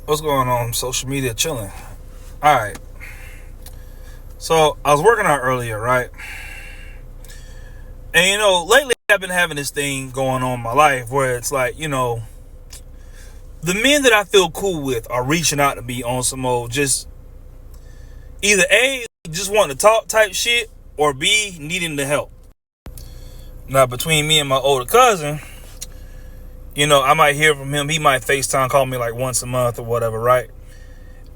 What's going on? Social media chilling. All right. So I was working out earlier, right? And lately I've been having this thing going on in my life where it's like, the men that I feel cool with are reaching out to me on some old just either A, just wanting to talk type shit, or B, needing the help. Now between me and my older cousin, I might hear from him. He might FaceTime call me like once a month or whatever, right?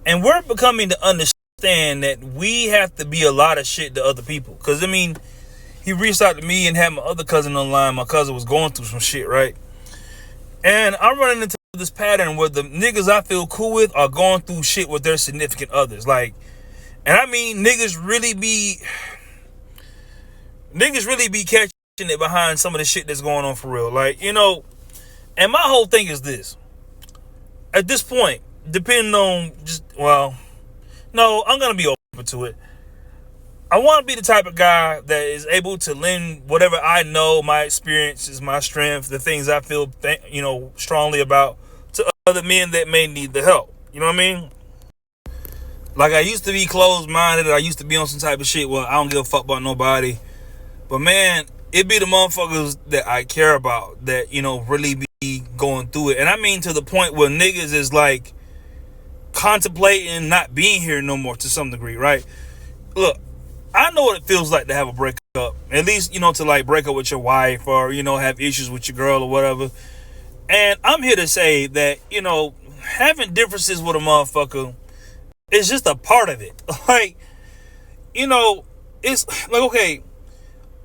And we're becoming to understand that we have to be a lot of shit to other people. Because, he reached out to me and had my other cousin online. My cousin was going through some shit, right? And I'm running into this pattern where the niggas I feel cool with are going through shit with their significant others. Like, and I mean, niggas really be catching it behind some of the shit that's going on for real. Like, and my whole thing is this. At this point, depending on no, I'm going to be open to it. I want to be the type of guy that is able to lend whatever I know, my experiences, my strength, the things I feel, strongly about to other men that may need the help. You know what I mean? Like, I used to be closed-minded. I used to be on some type of shit where I don't give a fuck about nobody. But, man, it be the motherfuckers that I care about that, really be going through it. And I mean to the point where niggas is, like, contemplating not being here no more to some degree, right? Look, I know what it feels like to have a breakup. At least, to like break up with your wife or, have issues with your girl or whatever. And I'm here to say that, having differences with a motherfucker is just a part of it. Like, it's like, okay,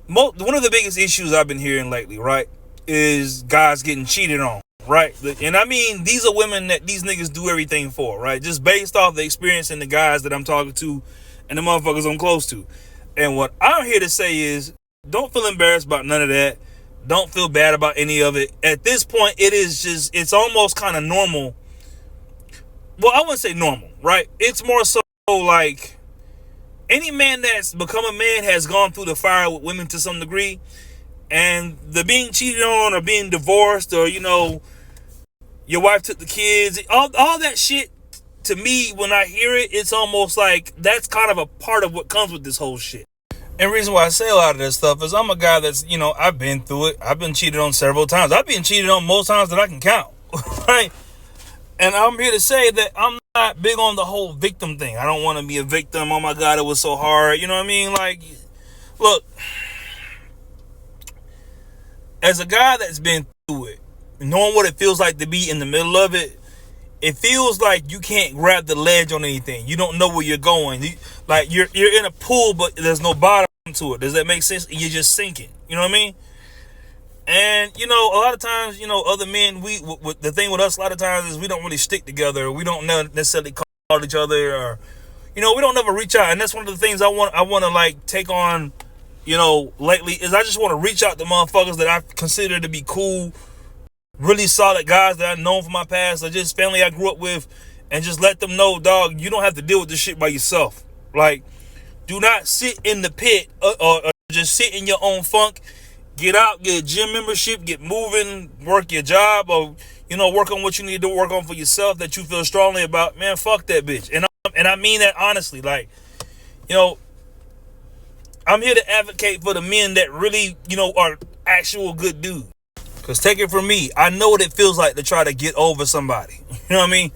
one of the biggest issues I've been hearing lately, right, is guys getting cheated on, right? And I mean, these are women that these niggas do everything for, right? Just based off the experience and the guys that I'm talking to and the motherfuckers I'm close to. And what I'm here to say is, don't feel embarrassed about none of that. Don't feel bad about any of it. At this point, it's almost kind of normal. Well, I wouldn't say normal, right? It's more so like any man that's become a man has gone through the fire with women to some degree. And the being cheated on or being divorced or, your wife took the kids, all that shit. To me, when I hear it, it's almost like that's kind of a part of what comes with this whole shit. And the reason why I say a lot of this stuff is I'm a guy that's, I've been through it. I've been cheated on several times. I've been cheated on most times that I can count. Right? And I'm here to say that I'm not big on the whole victim thing. I don't want to be a victim. Oh my God, it was so hard. You know what I mean? Like, look, as a guy that's been through it, knowing what it feels like to be in the middle of it, it feels like you can't grab the ledge on anything. You don't know where you're going. You're in a pool, but there's no bottom to it. Does that make sense? You're just sinking. You know what I mean? And, a lot of times, other men, the thing with us a lot of times is we don't really stick together. We don't necessarily call each other or, we don't ever reach out. And that's one of the things I want to like take on, lately is I just want to reach out to motherfuckers that I consider to be cool, really solid guys that I've known from my past or just family I grew up with, and just let them know, dog, you don't have to deal with this shit by yourself. Like, do not sit in the pit or just sit in your own funk. Get out, get a gym membership, get moving, work your job, or, work on what you need to work on for yourself that you feel strongly about. Man, fuck that bitch. And I mean that honestly. Like, I'm here to advocate for the men that really, are actual good dudes. Because take it from me, I know what it feels like to try to get over somebody. You know what I mean?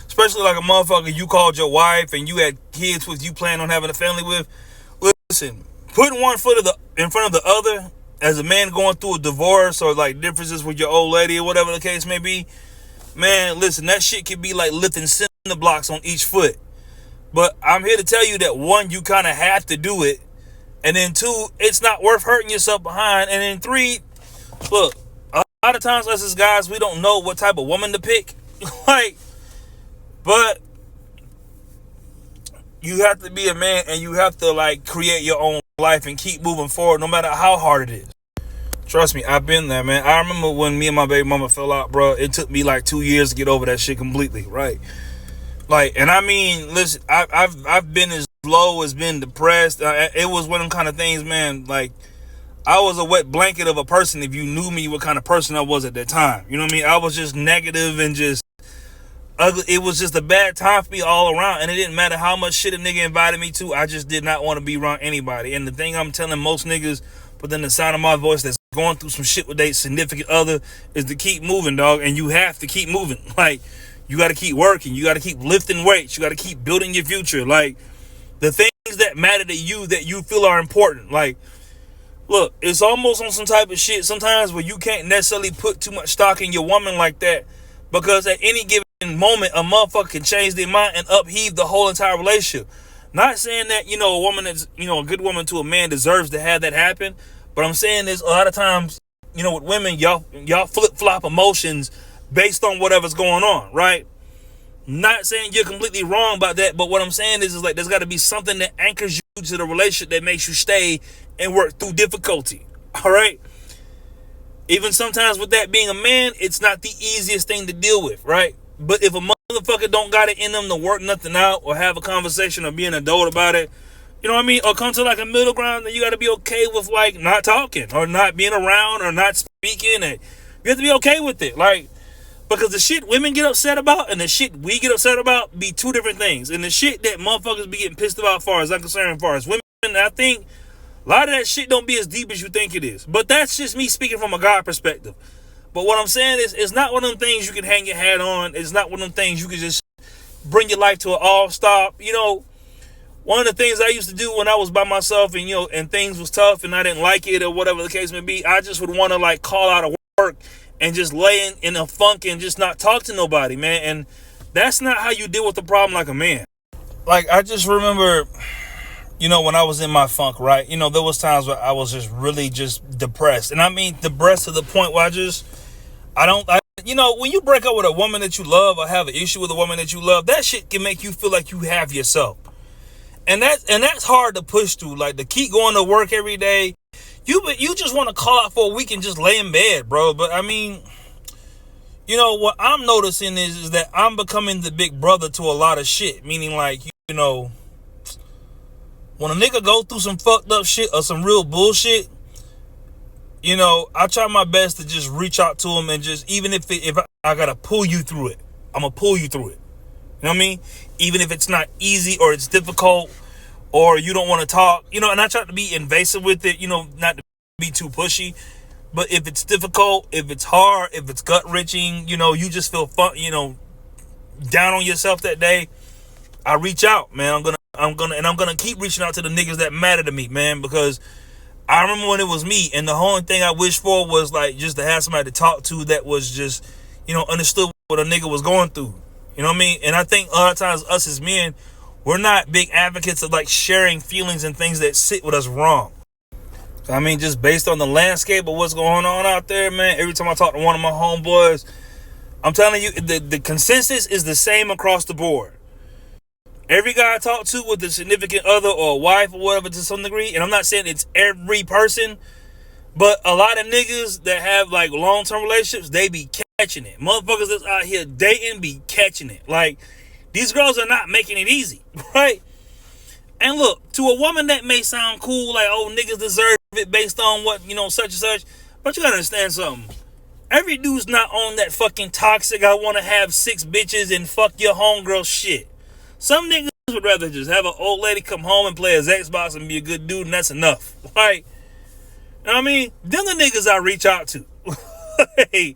Especially like a motherfucker you called your wife and you had kids with you plan on having a family with. Listen, putting one foot in front of the other as a man going through a divorce or like differences with your old lady or whatever the case may be, man, listen, that shit can be like lifting cinder blocks on each foot. But I'm here to tell you that one, you kind of have to do it. And then two, it's not worth hurting yourself behind. And then three, look, a lot of times us as guys, we don't know what type of woman to pick. Like, but you have to be a man and you have to like create your own life and keep moving forward no matter how hard it is. Trust me, I've been there, man. I remember when me and my baby mama fell out, bro. It took me like 2 years to get over that shit completely, right? Like, and I mean, listen, I've been as low as been depressed. It was one of them kind of things, man. Like, I was a wet blanket of a person if you knew me, what kind of person I was at that time. You know what I mean? I was just negative and just It was just a bad time for me all around, and it didn't matter how much shit a nigga invited me to. I just did not want to be around anybody. And the thing I'm telling most niggas within the sound of my voice that's going through some shit with their significant other is to keep moving, dog. And you have to keep moving. Like, you got to keep working. You got to keep lifting weights. You got to keep building your future. Like, the things that matter to you that you feel are important. Like, look, it's almost on some type of shit sometimes where you can't necessarily put too much stock in your woman like that, because at any given moment, a motherfucker can change their mind and upheave the whole entire relationship. Not saying that, a woman that's, a good woman to a man deserves to have that happen. But I'm saying is a lot of times, with women, y'all flip-flop emotions based on whatever's going on, right? Not saying you're completely wrong about that, but what I'm saying is like there's got to be something that anchors you to the relationship that makes you stay and work through difficulty, all right? Even sometimes with that being a man, it's not the easiest thing to deal with, right? But if a motherfucker don't got it in them to work nothing out or have a conversation or be an adult about it, you know what I mean? Or come to like a middle ground, then you got to be okay with like not talking or not being around or not speaking. And you have to be okay with it. Like, because the shit women get upset about and the shit we get upset about be two different things. And the shit that motherfuckers be getting pissed about as far as I'm concerned, as far as women, I think a lot of that shit don't be as deep as you think it is. But that's just me speaking from a guy perspective. But what I'm saying is, it's not one of them things you can hang your hat on. It's not one of them things you can just bring your life to an all-stop. One of the things I used to do when I was by myself and, and things was tough and I didn't like it or whatever the case may be, I just would want to like call out of work and just lay in a funk and just not talk to nobody, man. And that's not how you deal with the problem like a man. Like, I just remember, when I was in my funk, right? There was times where I was just really just depressed. And I mean depressed to the point where when you break up with a woman that you love or have an issue with a woman that you love, that shit can make you feel like you have yourself. And that's hard to push through. Like, to keep going to work every day, you just want to call out for a week and just lay in bed, bro. But I mean, what I'm noticing is that I'm becoming the big brother to a lot of shit. Meaning, like, when a nigga go through some fucked up shit or some real bullshit, I try my best to just reach out to him and just, even if I gotta pull you through it, I'm gonna pull you through it. You know what I mean? Even if it's not easy or it's difficult or you don't want to talk, and I try to be invasive with it, not to be too pushy. But if it's difficult, if it's hard, if it's gut-wrenching, you just feel fun, down on yourself that day, I reach out, man. I'm gonna keep reaching out to the niggas that matter to me, man, because I remember when it was me, and the only thing I wished for was like just to have somebody to talk to that was just, understood what a nigga was going through. You know what I mean? And I think a lot of times us as men, we're not big advocates of like sharing feelings and things that sit with us wrong. So, I mean, just based on the landscape of what's going on out there, man, every time I talk to one of my homeboys, I'm telling you, the consensus is the same across the board. Every guy I talk to with a significant other or a wife or whatever to some degree, and I'm not saying it's every person, but a lot of niggas that have like long-term relationships, they be catching it. Motherfuckers that's out here dating be catching it. Like, these girls are not making it easy, right? And look, to a woman that may sound cool, like, oh, niggas deserve it based on what, such and such. But you gotta understand something. Every dude's not on that fucking toxic, I want to have 6 bitches and fuck your homegirl shit. Some niggas would rather just have an old lady come home and play his Xbox and be a good dude, and that's enough. Like, you know what I mean? Them the niggas I reach out to. Hey,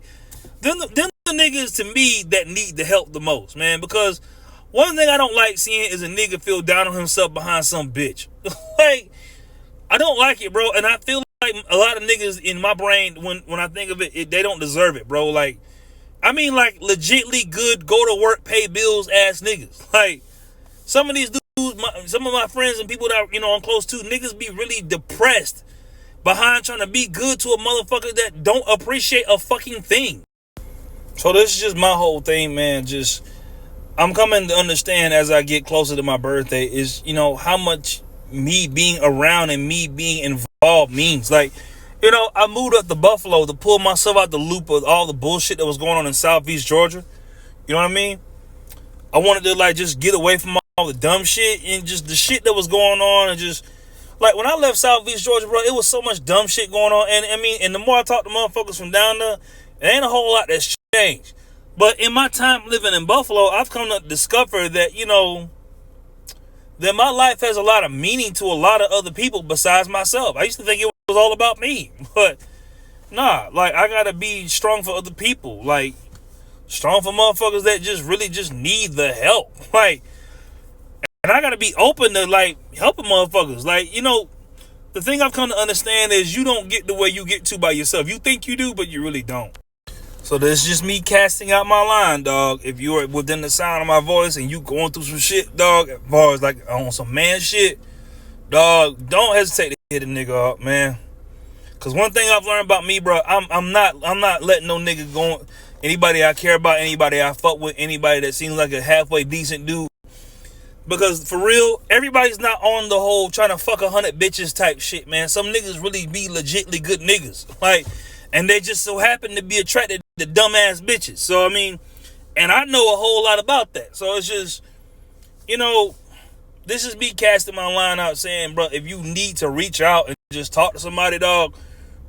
them the niggas to me that need the help the most, man. Because one thing I don't like seeing is a nigga feel down on himself behind some bitch. Like, I don't like it, bro. And I feel like a lot of niggas in my brain, when I think of it, they don't deserve it, bro. Like, I mean, like, legitly good, go to work, pay bills ass niggas. Like, some of these dudes, some of my friends and people that, I'm close to, niggas be really depressed behind trying to be good to a motherfucker that don't appreciate a fucking thing. So this is just my whole thing, man. Just, I'm coming to understand as I get closer to my birthday is, how much me being around and me being involved means. Like, I moved up to Buffalo to pull myself out the loop of all the bullshit that was going on in Southeast Georgia. You know what I mean? I wanted to, like, just get away from all the dumb shit and just the shit that was going on. And just, like, when I left Southeast Georgia, bro, it was so much dumb shit going on. And, I mean, and the more I talk to motherfuckers from down there, it ain't a whole lot that's changed. But in my time living in Buffalo, I've come to discover that, that my life has a lot of meaning to a lot of other people besides myself. I used to think it was all about me, but nah, like, I gotta be strong for other people, like, strong for motherfuckers that just really just need the help, like, and I gotta be open to, like, helping motherfuckers, like, the thing I've come to understand is you don't get the way you get to by yourself. You think you do, but you really don't. So that's just me casting out my line, dog. If you are within the sound of my voice and you going through some shit, dog, as far as like on some man shit, dog, don't hesitate to hit a nigga up, man. Cause one thing I've learned about me, bro, I'm not letting no nigga go. Anybody I care about, anybody I fuck with, anybody that seems like a halfway decent dude. Because for real, everybody's not on the whole trying to fuck 100 bitches type shit, man. Some niggas really be legitly good niggas, like, and they just so happen to be attracted to dumbass bitches. So I mean, and I know a whole lot about that. So it's just, this is me casting my line out, saying, bro, if you need to reach out and just talk to somebody, dog,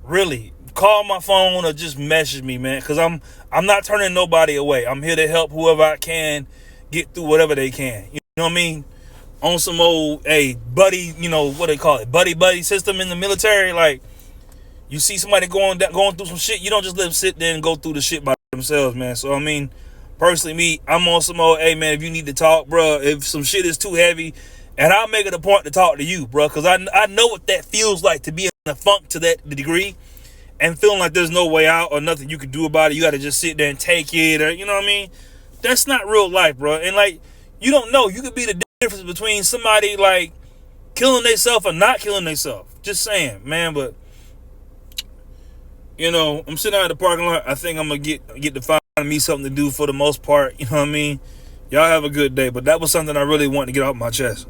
really call my phone or just message me, man. Cause I'm not turning nobody away. I'm here to help whoever I can get through whatever they can. You know what I mean? On some old, hey, buddy, what they call it, buddy system in the military. Like, you see somebody going through some shit, you don't just let them sit there and go through the shit by themselves, man. So I mean, personally, me, I'm on some old, hey man, if you need to talk, bro, if some shit is too heavy, and I'll make it a point to talk to you, bro, because I know what that feels like to be in a funk to that degree, and feeling like there's no way out or nothing you can do about it. You got to just sit there and take it, or, you know what I mean? That's not real life, bro. And like, you don't know. You could be the difference between somebody like killing themselves or not killing themselves. Just saying, man. But I'm sitting out at the parking lot. I think I'm gonna get to find me something to do for the most part. You know what I mean? Y'all have a good day. But that was something I really wanted to get off my chest.